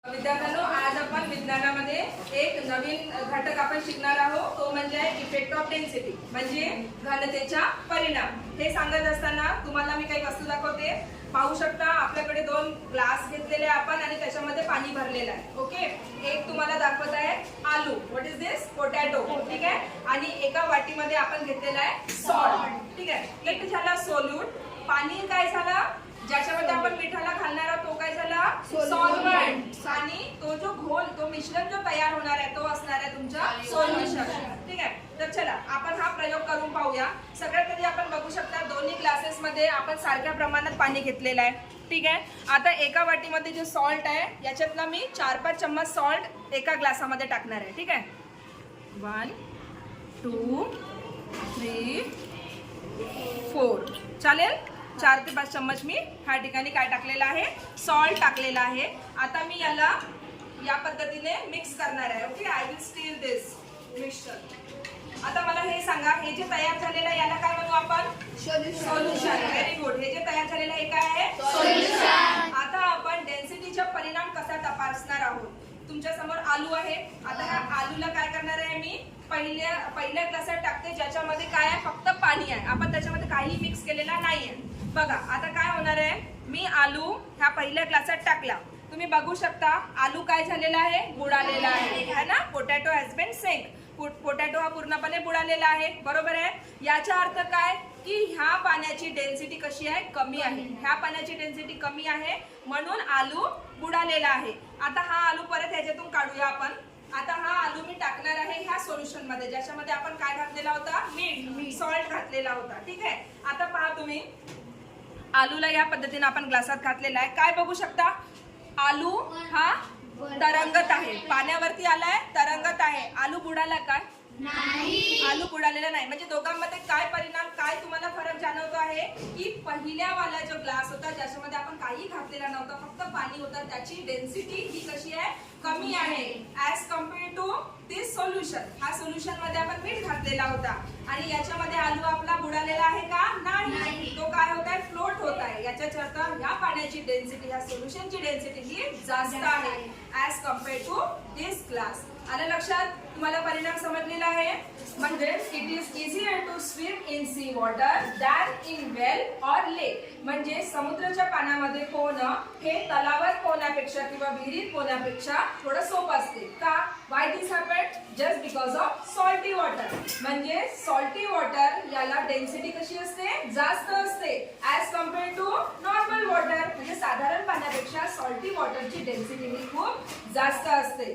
विद्यार्थ्यांनो, आज आपण विज्ञानामध्ये एक नवीन घटक आपण शिकणार आहोत, तो म्हणजे इफेक्ट ऑफ डेन्सिटी, म्हणजे घनतेचा परिणाम। हे सांगत असताना तुम्हाला मी काही वस्तू दाखवते, पाहू शकता। आपल्याकडे दोन ग्लास घेतलेले आपण आणि त्याच्यामध्ये पाणी भरलेलं आहे। ओके, एक तुम्हाला दाखवत आहे आलू, व्हाट इज दिस, पोटॅटो, ठीक आहे। आणि एका वाटीमध्ये आपण घेतलेला आहे सॉल्ट, ठीक आहे। एक झाला सोल्यूट, पाणी काय झालं, ज्याच्यामध्ये आपण मिठाला घालणार आहोत तो काय झाला, सॉल्व्हंट। आणि तो जो घोल, तो मिश्रण जो तयार होणार आहे तो असणार आहे तुमचा सोल्युशन, ठीक आहे। तर चला आपण हा प्रयोग करून पाहूया। सगळ्यात आधी आपण बघू शकता दोन्ही ग्लासेस मध्ये आपण सारख्या प्रमाणात पाणी घेतलेलं आहे, ठीक आहे। आता एका वाटीमध्ये जो सॉल्ट आहे याच्यातला मी 4-5 चम्मच सॉल्ट एका ग्लासामध्ये टाकणार आहे, ठीक आहे। 1 2 3 4 चालेल। 4 ते 5 चम्मच मी ह्या ठिकाणी काय टाकलेला आहे, सॉल्ट टाकलेला आहे। आता मी याला या पद्धतीने मिक्स करणार आहे। Okay, I will stir this mixture. आता मला हे सांगा, हे जे तयार झालेलं आहे याला काय म्हणू आपण, सोल्युशन। व्हेरी गुड, हे जे तयार झालेलं आहे काय आहे, सोल्युशन। आता आपण डेन्सिटीचा परिणाम कसा तपासणार आहोत। तुमच्या समोर आलू आहे। आता ह्या आलूला काय करणार आहे, मी पहिल्या ग्लासात टाकते, ज्याच्यामध्ये काय आहे, फक्त पाणी आहे। आपण त्याच्यामध्ये काही मिक्स केलेला नाहीये। बघा आता काय होणार आहे, मी आलू ह्या पहिल्या ग्लासात टाकला, तुम्ही बघू शकता आलू काय झालेला आहे, बुडालेला आहे ना। पोटॅटो हॅज बीन सेंक, पोटॅटो हा पूर्णपणे बुडालेला आहे, बरोबर आहे। याचा अर्थ काय की ह्या पाण्याची डेन्सिटी कशी आहे, कमी आहे। ह्या पाण्याची डेन्सिटी कमी आहे म्हणून आलू बुडालेला आहे। आता हा आलू परत ह्याच्यातून काढूया आपण। आता हा आलू मी टाकणार आहे ह्या सोल्युशन मध्ये, ज्याच्यामध्ये आपण काय घातलेला होता, मीठ, सॉल्ट घातलेला होता, ठीक आहे। आता पहा तुम्ही, आलूला या पद्धतीने आपण ग्लासात घातलेला आहे। काय बघू शकता, आलू हा तरंगत आहे, पाण्यावरती आलाय, तरंगत आहे। आलू बुडाला काय, नाही, आलू बुडालेला नाही। म्हणजे दोघांमध्ये काय परिणाम, काय तुम्हाला फरक जाणवतो आहे की पहिल्या वाला जो ग्लास होता ज्याच्यामध्ये आपण काही घातलेला नव्हता, फक्त पाणी होतं, त्याची डेन्सिटी ही कशी आहे, कमी आहे as compare to this solution. हा सोल्युशन मध्ये आपण मीठ घातलेला होता आणि याच्यामध्ये आलू आपला बुडालेला आहे का, नाही, तो काय होत आहे, फ्लोट होत आहे। याच्याच अर्थ ह्या पाण्याची डेन्सिटी, ह्या सोल्युशनची डेन्सिटी ही जास्त आहे as compare to this glass. आलं लक्षात, तुम्हाला परिणाम समजलेला आहे। म्हणजे it is easier to swim in sea water than in well or lake. म्हणजे समुद्राच्या पाण्यामध्ये पोहणं हे तलावात पोहण्यापेक्षा किंवा विहिरीत पोहण्यापेक्षा थोडं सोपं असते का, why this happened, just because of salty water. म्हणजे सॉल्टी वॉटर याला डेन्सिटी कशी असते, जास्त असते as compare to normal water. म्हणजे साधारण पाण्यापेक्षा सॉल्टी वॉटरची डेन्सिटी ही खूप जास्त असते।